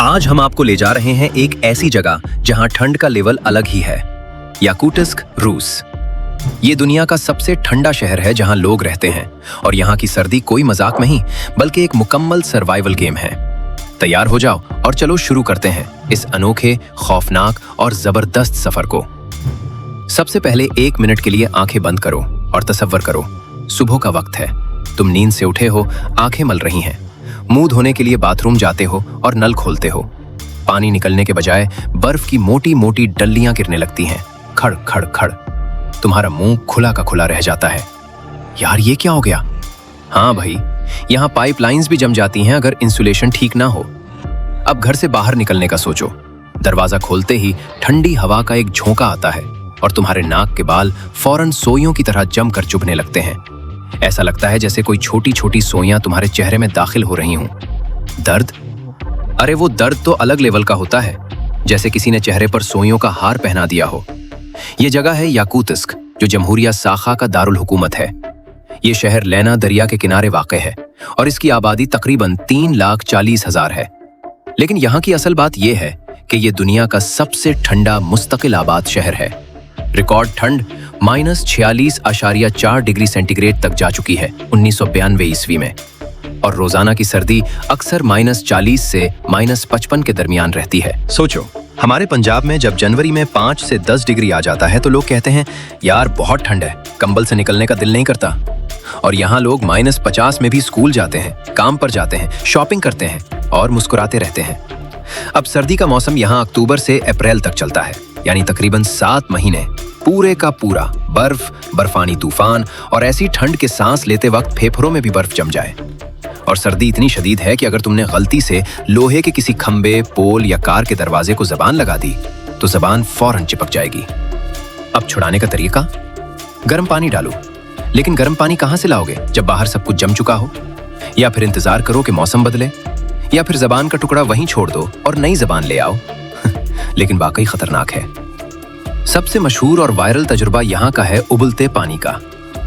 आज हम आपको ले जा रहे हैं एक ऐसी जगह जहां ठंड का लेवल अलग ही है। याकुटस्क, रूस। ये दुनिया का सबसे ठंडा शहर है जहां लोग रहते हैं और यहाँ की सर्दी कोई मजाक नहीं बल्कि एक मुकम्मल सर्वाइवल गेम है। तैयार हो जाओ और चलो शुरू करते हैं इस अनोखे, खौफनाक और जबरदस्त सफर को। सबसे पहले 1 मिनट के लिए आंखें बंद करो और तसव्वुर करो, सुबह का वक्त है, तुम नींद से उठे हो, आंखें मल रही हैं, मुंह धोने के लिए बाथरूम जाते हो और नल खोलते हो। पानी निकलने के बजाय बर्फ की मोटी मोटी डल्लियां गिरने लगती हैं, खड़ खड़ खड़। तुम्हारा मुंह खुला का खुला रह जाता है। यार ये क्या हो गया? हाँ भाई, यहाँ पाइपलाइंस भी जम जाती हैं अगर इंसुलेशन ठीक ना हो। अब घर से बाहर निकलने का सोचो। दरवाजा खोलते ही ठंडी हवा का एक झोंका आता है और तुम्हारे नाक के बाल फौरन सोइयों की तरह जमकर चुभने लगते हैं। ऐसा लगता है जैसे कोई छोटी छोटी सोइयां तुम्हारे चेहरे में दाखिल हो रही हों। दर्द? अरे वो दर्द तो अलग लेवल का होता है, जैसे किसी ने चेहरे पर सोइयों का हार पहना दिया हो। ये जगह है याकुत्स्क, जो जमहूरिया साखा का दारुल हुकूमत है। ये शहर लेना दरिया के किनारे वाक़ है और इसकी आबादी तकरीबन 3,40,000 है। लेकिन यहाँ की असल बात यह है कि ये दुनिया का सबसे ठंडा मुस्तकिल आबाद शहर है। रिकॉर्ड ठंड -46.4 डिग्री सेंटीग्रेड तक जा चुकी है 1992 ईस्वी में, और रोजाना की सर्दी अक्सर -40 से -55 के दरमियान रहती है। सोचो, हमारे पंजाब में जब जनवरी में 5 से 10 डिग्री आ जाता है तो लोग कहते हैं यार बहुत ठंड है, कंबल से निकलने का दिल नहीं करता। और यहाँ लोग -50 में भी स्कूल जाते हैं, काम पर जाते हैं, शॉपिंग करते हैं और मुस्कुराते रहते हैं। अब सर्दी का मौसम यहाँ अक्टूबर से अप्रैल तक चलता है, यानी तकरीबन 7 महीने पूरे का पूरा बर्फ, बर्फानी तूफान और ऐसी ठंड के सांस लेते वक्त फेफड़ों में भी बर्फ जम जाए। और सर्दी इतनी शदीद है कि अगर तुमने गलती से लोहे के किसी खंबे, पोल या कार के दरवाजे को जबान लगा दी तो जबान फौरन चिपक जाएगी। अब छुड़ाने का तरीका? गर्म पानी डालो। लेकिन गर्म पानी कहाँ से लाओगे जब बाहर सब कुछ जम चुका हो? या फिर इंतजार करो कि मौसम बदले, या फिर जबान का टुकड़ा वहीं छोड़ दो और नई जबान ले आओ। लेकिन वाकई खतरनाक है। सबसे मशहूर और वायरल तजुर्बा यहाँ का है उबलते पानी का।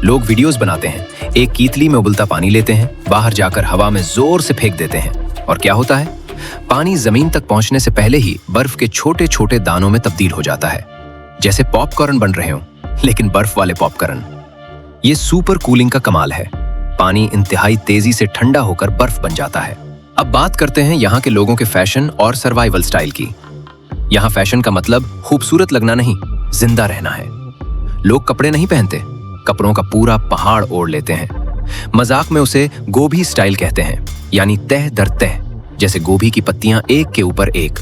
लोग वीडियोस बनाते हैं, एक कीतली में उबलता पानी लेते हैं, बाहर जाकर हवा में जोर से फेंक देते हैं और क्या होता है? पानी जमीन तक पहुंचने से पहले ही बर्फ के छोटे छोटे दानों में तब्दील हो जाता है, जैसे पॉपकॉर्न बन रहे हों, लेकिन बर्फ वाले पॉपकॉर्न। ये सुपर कूलिंग का कमाल है। पानी इंतहाई तेजी से ठंडा होकर बर्फ बन जाता है। अब बात करते हैं यहाँ के लोगों के फैशन और सर्वाइवल स्टाइल की। यहाँ फैशन का मतलब खूबसूरत लगना नहीं, जिंदा रहना है। लोग कपड़े नहीं पहनते, कपड़ों का पूरा पहाड़ ओढ़ लेते हैं। मजाक में उसे गोभी स्टाइल कहते हैं, यानी तह दर तह, जैसे गोभी की पत्तियां एक के ऊपर एक।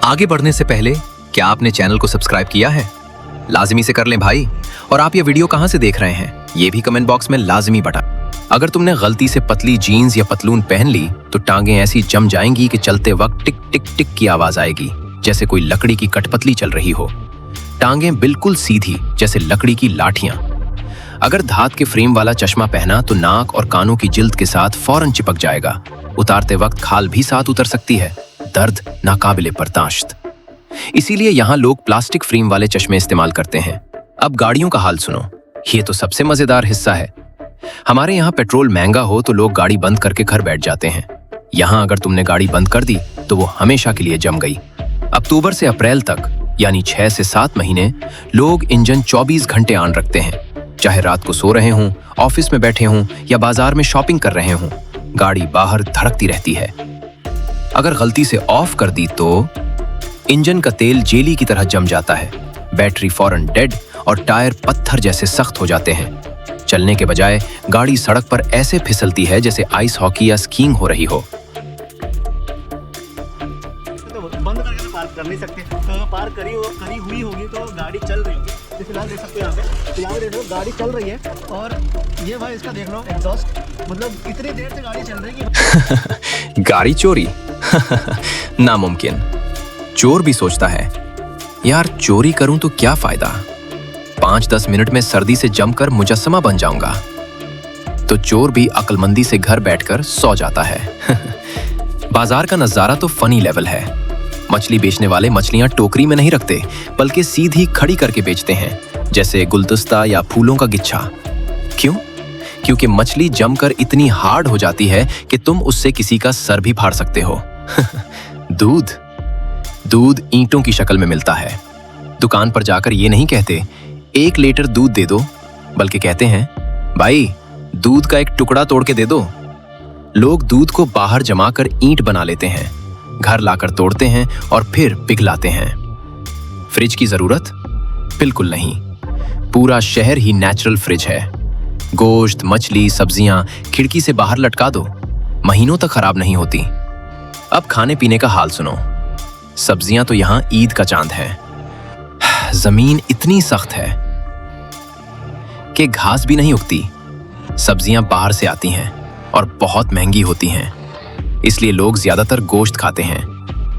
आगे बढ़ने से पहले क्या आपने चैनल को सब्सक्राइब किया है? लाजमी से कर लें भाई। और आप ये वीडियो कहां से देख रहे हैं ये भी कमेंट बॉक्स में लाजमी बता। अगर तुमने गलती से पतली जीन्स या पतलून पहन ली तो टांगें ऐसी जम जाएंगी कि चलते वक्त टिक टिक टिक की आवाज आएगी, जैसे कोई लकड़ी की कठपतली चल रही हो। टांगें बिल्कुल सीधी, जैसे लकड़ी की लाठियां। अगर धात के फ्रेम वाला चश्मा पहना तो नाक और कानों की जिल्द के साथ फौरन चिपक जाएगा। उतारते वक्त खाल भी साथ उतर सकती है। दर्द नाकाबिले बर्दाश्त। इसीलिए यहाँ लोग प्लास्टिक फ्रेम वाले चश्मे इस्तेमाल करते हैं। अब गाड़ियों का हाल सुनो, ये तो सबसे मजेदार हिस्सा है। हमारे यहाँ पेट्रोल महंगा हो तो लोग गाड़ी बंद करके घर बैठ जाते हैं। यहाँ अगर तुमने गाड़ी बंद कर दी तो वो हमेशा के लिए जम गई। अक्टूबर से अप्रैल तक, यानी 6 से 7 महीने, लोग इंजन 24 घंटे ऑन रखते हैं। चाहे रात को सो रहे हों, ऑफिस में बैठे हों या बाजार में शॉपिंग कर रहे हों, गाड़ी बाहर धड़कती रहती है। अगर गलती से ऑफ कर दी तो इंजन का तेल जेली की तरह जम जाता है, बैटरी फौरन डेड और टायर पत्थर जैसे सख्त हो जाते हैं। चलने के बजाय गाड़ी सड़क पर ऐसे फिसलती है जैसे आइस हॉकी या स्कीइंग हो रही हो। तो बंद करके तो पार्क कर नहीं सकते, तो पार्क करी हुई होगी तो गाड़ी चल रही है। फिलहाल देख सकते हो यहाँ पे, तो यहाँ पे देख लो गाड़ी चल रही है। और ये भाई इसका देख लो एग्जॉस्ट, मतलब इतनी देर से गाड़ी चल रही है कि गाड़ी चोरी नामुमकिन। चोर भी सोचता है यार चोरी करूं तो क्या फायदा, 5-10 मिनट में सर्दी से जमकर मुजस्समा बन जाऊंगा। तो चोर भी अक्लमंदी से घर बैठकर सो जाता है। बाजार का नजारा तो फनी लेवल है। मछली बेचने वाले मछलियां टोकरी में नहीं रखते बल्कि सीधी खड़ी करके बेचते हैं, जैसे गुलदस्ता या फूलों का गुच्छा। क्यों? क्योंकि मछली जमकर इतनी हार्ड हो जाती है कि तुम उससे किसी का सर भी फाड़ सकते हो। दूध ईंटों की शक्ल में मिलता है। दुकान पर जाकर ये नहीं कहते 1 लीटर दूध दे दो, बल्कि कहते हैं भाई दूध का एक टुकड़ा तोड़ के दे दो। लोग दूध को बाहर जमाकर ईंट बना लेते हैं, घर लाकर तोड़ते हैं और फिर पिघलाते हैं। फ्रिज की जरूरत? बिल्कुल नहीं। पूरा शहर ही नेचुरल फ्रिज है। गोश्त, मछली, सब्जियां खिड़की से बाहर लटका दो, महीनों तक खराब नहीं होती। अब खाने पीने का हाल सुनो। सब्जियां तो यहां ईद का चांद है। जमीन इतनी सख्त है कि घास भी नहीं उगती। सब्जियां बाहर से आती हैं और बहुत महंगी होती हैं, इसलिए लोग ज्यादातर गोश्त खाते हैं,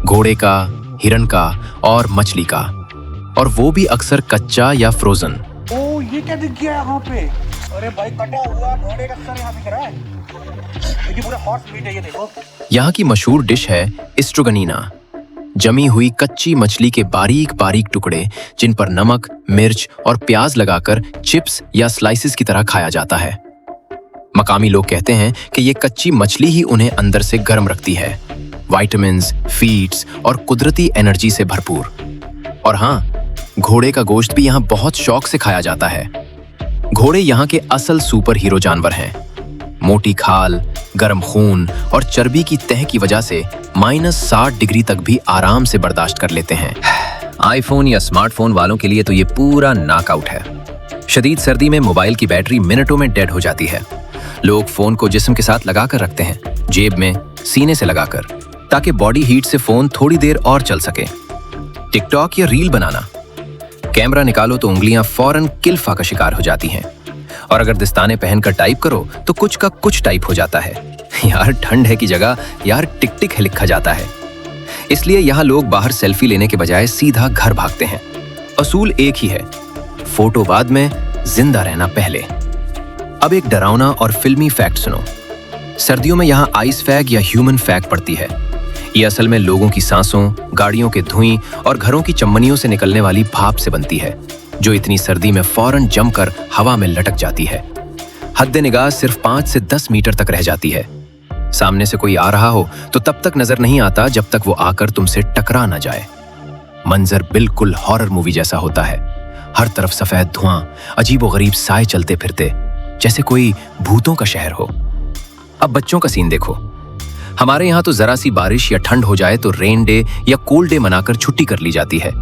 घोड़े का, हिरन का और मछली का, और वो भी अक्सर कच्चा या फ्रोजन। ओ ये क्या दिख गया यहाँ पे? अरे भाई कटा हुआ घोड़े का सर यहाँ दिख रहा है। ये पूरा हॉर्स मीट है, ये देखो। यहाँ की मशहूर डिश है स्ट्रोगनीना, जमी हुई कच्ची मछली के बारीक बारीक टुकड़े जिन पर नमक, मिर्च और प्याज लगाकर चिप्स या स्लाइसेस की तरह खाया जाता है। मकामी लोग कहते हैं कि ये कच्ची मछली ही उन्हें अंदर से गर्म रखती है, विटामिन्स, फीड्स और कुदरती एनर्जी से भरपूर। और हाँ, घोड़े का गोश्त भी यहाँ बहुत शौक से खाया जाता है। घोड़े यहाँ के असल सुपर हीरो जानवर हैं। मोटी खाल, गर्म खून और चर्बी की तह की वजह से -60 डिग्री तक भी आराम से बर्दाश्त कर लेते हैं। आईफोन या स्मार्टफोन वालों के लिए तो ये पूरा नॉकआउट है। शदीद सर्दी में मोबाइल की बैटरी मिनटों में डेड हो जाती है। लोग फोन को जिस्म के साथ लगाकर रखते हैं, जेब में, सीने से लगाकर, ताकि बॉडी हीट से फोन थोड़ी देर और चल सके। टिकटॉक या रील बनाना, कैमरा निकालो तो उंगलियां फौरन किल्फा का शिकार हो जाती हैं, और अगर दस्ताने पहनकर टाइप करो तो कुछ का कुछ टाइप हो जाता है। यार ठंड है की जगह यार टिक टिक है लिखा जाता है। इसलिए यहाँ लोग बाहर सेल्फी लेने के बजाय सीधा घर भागते हैं। असूल एक ही है, फोटो बाद में, जिंदा रहना पहले। अब एक डरावना और फिल्मी फैक्ट सुनो। सर्दियों में यहाँ आइस फैग या ह्यूमन फैग पड़ती है। ये असल में लोगों की सांसों, गाड़ियों के धुएं और घरों की चमनियों से निकलने वाली भाप से बनती है, जो इतनी सर्दी में फौरन जमकर हवा में लटक जाती है। हद्दे निगाह सिर्फ 5 से 10 मीटर तक रह जाती है। सामने से कोई आ रहा हो तो तब तक नजर नहीं आता जब तक वो आकर तुमसे टकरा ना जाए। मंजर बिल्कुल हॉरर मूवी जैसा होता है। हर तरफ सफेद धुआं, अजीबोगरीब साए चलते फिरते, जैसे कोई भूतों का शहर हो। अब बच्चों का सीन देखो। हमारे यहाँ तो जरा सी बारिश या ठंड हो जाए तो रेन डे या कोल्ड डे मनाकर छुट्टी कर ली जाती है,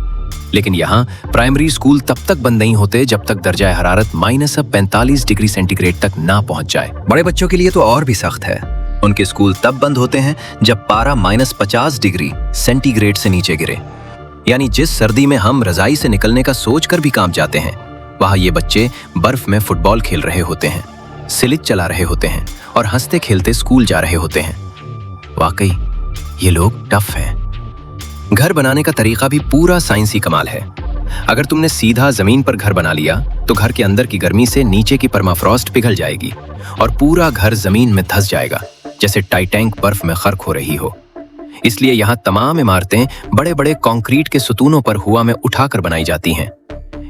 लेकिन यहाँ प्राइमरी स्कूल तब तक बंद नहीं होते जब तक दर्जा हरारत -45 डिग्री सेंटीग्रेड तक ना पहुंच जाए। बड़े बच्चों के लिए तो और भी सख्त है। उनके स्कूल तब बंद होते हैं जब पारा -50 डिग्री सेंटीग्रेड से नीचे गिरे। यानी जिस सर्दी में हम रजाई से निकलने का सोचकर भी कांप जाते हैं, वहाँ ये बच्चे बर्फ में फुटबॉल खेल रहे होते हैं, स्लिच चला रहे होते हैं और हंसते खेलते स्कूल जा रहे होते हैं। वाकई ये लोग टफ हैं। घर बनाने का तरीका भी पूरा साइंसी कमाल है। अगर तुमने सीधा जमीन पर घर बना लिया तो घर के अंदर की गर्मी से नीचे की परमाफ्रॉस्ट पिघल जाएगी और पूरा घर जमीन में धंस जाएगा, जैसे टाइटैनिक बर्फ में गर्क हो रही हो। इसलिए यहाँ तमाम इमारतें बड़े बड़े कंक्रीट के सुतूनों पर हुआ में उठाकर बनाई जाती हैं।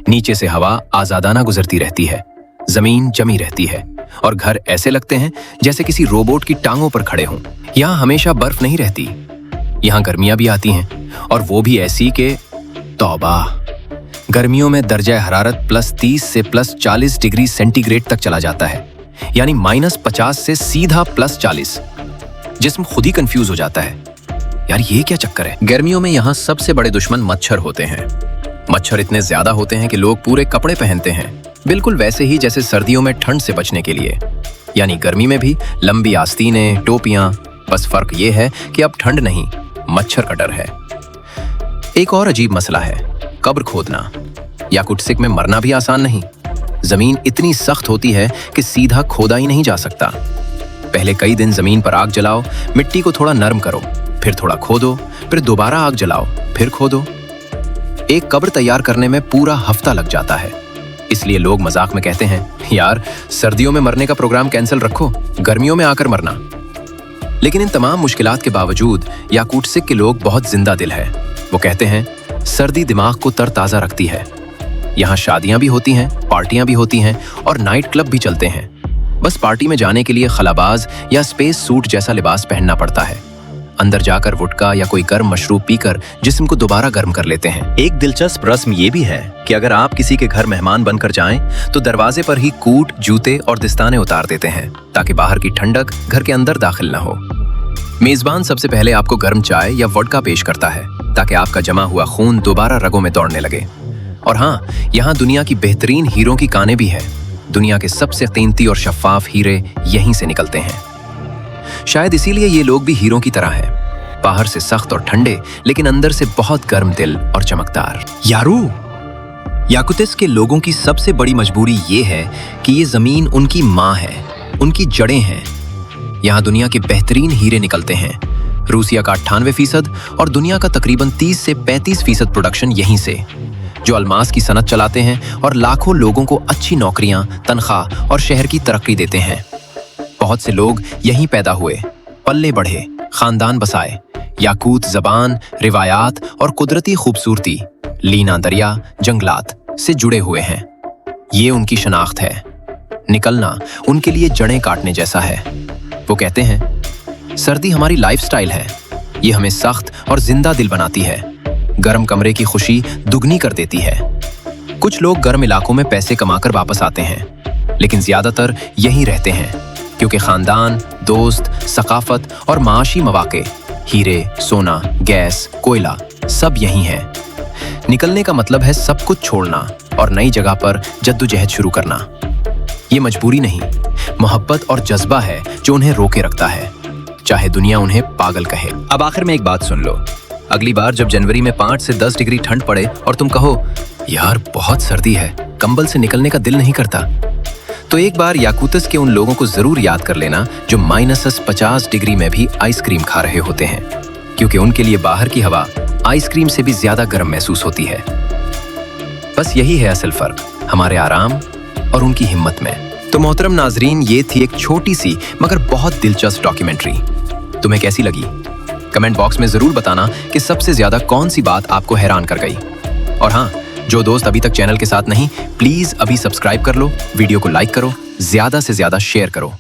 नीचे से हवा आजादाना गुजरती रहती है, जमीन जमी रहती है और घर ऐसे लगते हैं जैसे किसी रोबोट की टांगों पर खड़े हों। यहाँ हमेशा बर्फ नहीं रहती। यहाँ गर्मियां भी आती हैं, और वो भी ऐसी कि तौबा। गर्मियों में दर्जा हरारत +30 से +40 डिग्री सेंटीग्रेड तक चला जाता है, यानी -50 से सीधा +40। जिस्म खुद ही कंफ्यूज हो जाता है, यार ये क्या चक्कर है। गर्मियों में यहाँ सबसे बड़े दुश्मन मच्छर होते हैं। मच्छर इतने ज्यादा होते हैं कि लोग पूरे कपड़े पहनते हैं, बिल्कुल वैसे ही जैसे सर्दियों में ठंड से बचने के लिए। यानी गर्मी में भी लंबी आस्तीनें, टोपियां, बस फर्क ये है कि अब ठंड नहीं, मच्छर का डर है। एक और अजीब मसला है, कब्र खोदना। याकुत्स्क में मरना भी आसान नहीं। जमीन इतनी सख्त होती है कि सीधा खोदा ही नहीं जा सकता। पहले कई दिन जमीन पर आग जलाओ, मिट्टी को थोड़ा नरम करो, फिर थोड़ा खोदो, फिर दोबारा आग जलाओ, फिर खोदो। एक कब्र तैयार करने में पूरा हफ्ता लग जाता है। इसलिए लोग मजाक में कहते हैं, यार सर्दियों में मरने का प्रोग्राम कैंसिल रखो, गर्मियों में आकर मरना। लेकिन इन तमाम मुश्किलात के बावजूद याकुत्स्क के लोग बहुत जिंदा दिल है। वो कहते हैं सर्दी दिमाग को तरताजा रखती है। यहाँ शादियां भी होती हैं, पार्टियां भी होती हैं और नाइट क्लब भी चलते हैं। बस पार्टी में जाने के लिए खलाबाज या स्पेस सूट जैसा लिबास पहनना पड़ता है। अंदर जाकर वुडका या कोई गर्म मशरूब पीकर जिस्म को दोबारा गर्म कर लेते हैं। एक दिलचस्प रस्म ये भी है कि अगर आप किसी के घर मेहमान बनकर जाएं, तो दरवाजे पर ही कूट, जूते और दस्ताने उतार देते हैं ताकि बाहर की ठंडक घर के अंदर दाखिल न हो। मेजबान सबसे पहले आपको गर्म चाय या वोडका पेश करता है ताकि आपका जमा हुआ खून दोबारा रगों में दौड़ने लगे। और हाँ, यहाँ दुनिया की बेहतरीन हीरों की कानें भी है। दुनिया के सबसे कीमती और शफाफ हीरे यहीं से निकलते हैं। शायद इसीलिए ये लोग भी हीरों की तरह हैं, बाहर से सख्त और ठंडे लेकिन अंदर से बहुत गर्म दिल और चमकदार। याकुतिस के लोगों की सबसे बड़ी मजबूरी ये है कि ये जमीन उनकी माँ है, उनकी जड़ें हैं। यहाँ दुनिया के बेहतरीन हीरे निकलते हैं। रूसिया का 98% और दुनिया का तकरीबन 30 से 35% प्रोडक्शन यहीं से, जो अलमास की सनत चलाते हैं और लाखों लोगों को अच्छी नौकरियां, तनख्वाह और शहर की तरक्की देते हैं। बहुत से लोग यहीं पैदा हुए, पल्ले बढ़े, खानदान बसाए। याकूत ज़बान, रिवायात और कुदरती खूबसूरती, लीना दरिया, जंगलात से जुड़े हुए हैं। ये उनकी शनाख्त है। निकलना उनके लिए जड़ें काटने जैसा है। वो कहते हैं, सर्दी हमारी लाइफस्टाइल है। ये हमें सख्त और जिंदा दिल बनाती है। गर्म कमरे की खुशी दुगनी कर देती है। कुछ लोग गर्म इलाकों में पैसे कमाकर वापस आते हैं, लेकिन ज्यादातर यहीं रहते हैं क्योंकि खानदान, दोस्त, सकाफत और माशी मौके, हीरे, सोना, गैस, कोयला सब यहीं है। निकलने का मतलब है सब कुछ छोड़ना और नई जगह पर जद्दोजहद शुरू करना। ये मजबूरी नहीं, मोहब्बत और जज्बा है जो उन्हें रोके रखता है, चाहे दुनिया उन्हें पागल कहे। अब आखिर में एक बात सुन लो, अगली बार जब जनवरी में 5 से 10 डिग्री ठंड पड़े और तुम कहो, यार बहुत सर्दी है, कंबल से निकलने का दिल नहीं करता, तो एक बार याकुतिस के उन लोगों को जरूर याद कर लेना जो -50 डिग्री में भी आइसक्रीम खा रहे होते हैं, क्योंकि उनके लिए बाहर की हवा आइसक्रीम से भी ज्यादा गर्म महसूस होती है। बस यही है असल फर्क हमारे आराम और उनकी हिम्मत में। तो मोहतरम नाजरीन, ये थी एक छोटी सी मगर बहुत दिलचस्प डॉक्यूमेंट्री। तुम्हें कैसी लगी? कमेंट बॉक्स में जरूर बताना कि सबसे ज्यादा कौन सी बात आपको हैरान कर गई। और हाँ, जो दोस्त अभी तक चैनल के साथ नहीं, प्लीज अभी सब्सक्राइब कर लो, वीडियो को लाइक करो, ज्यादा से ज्यादा शेयर करो।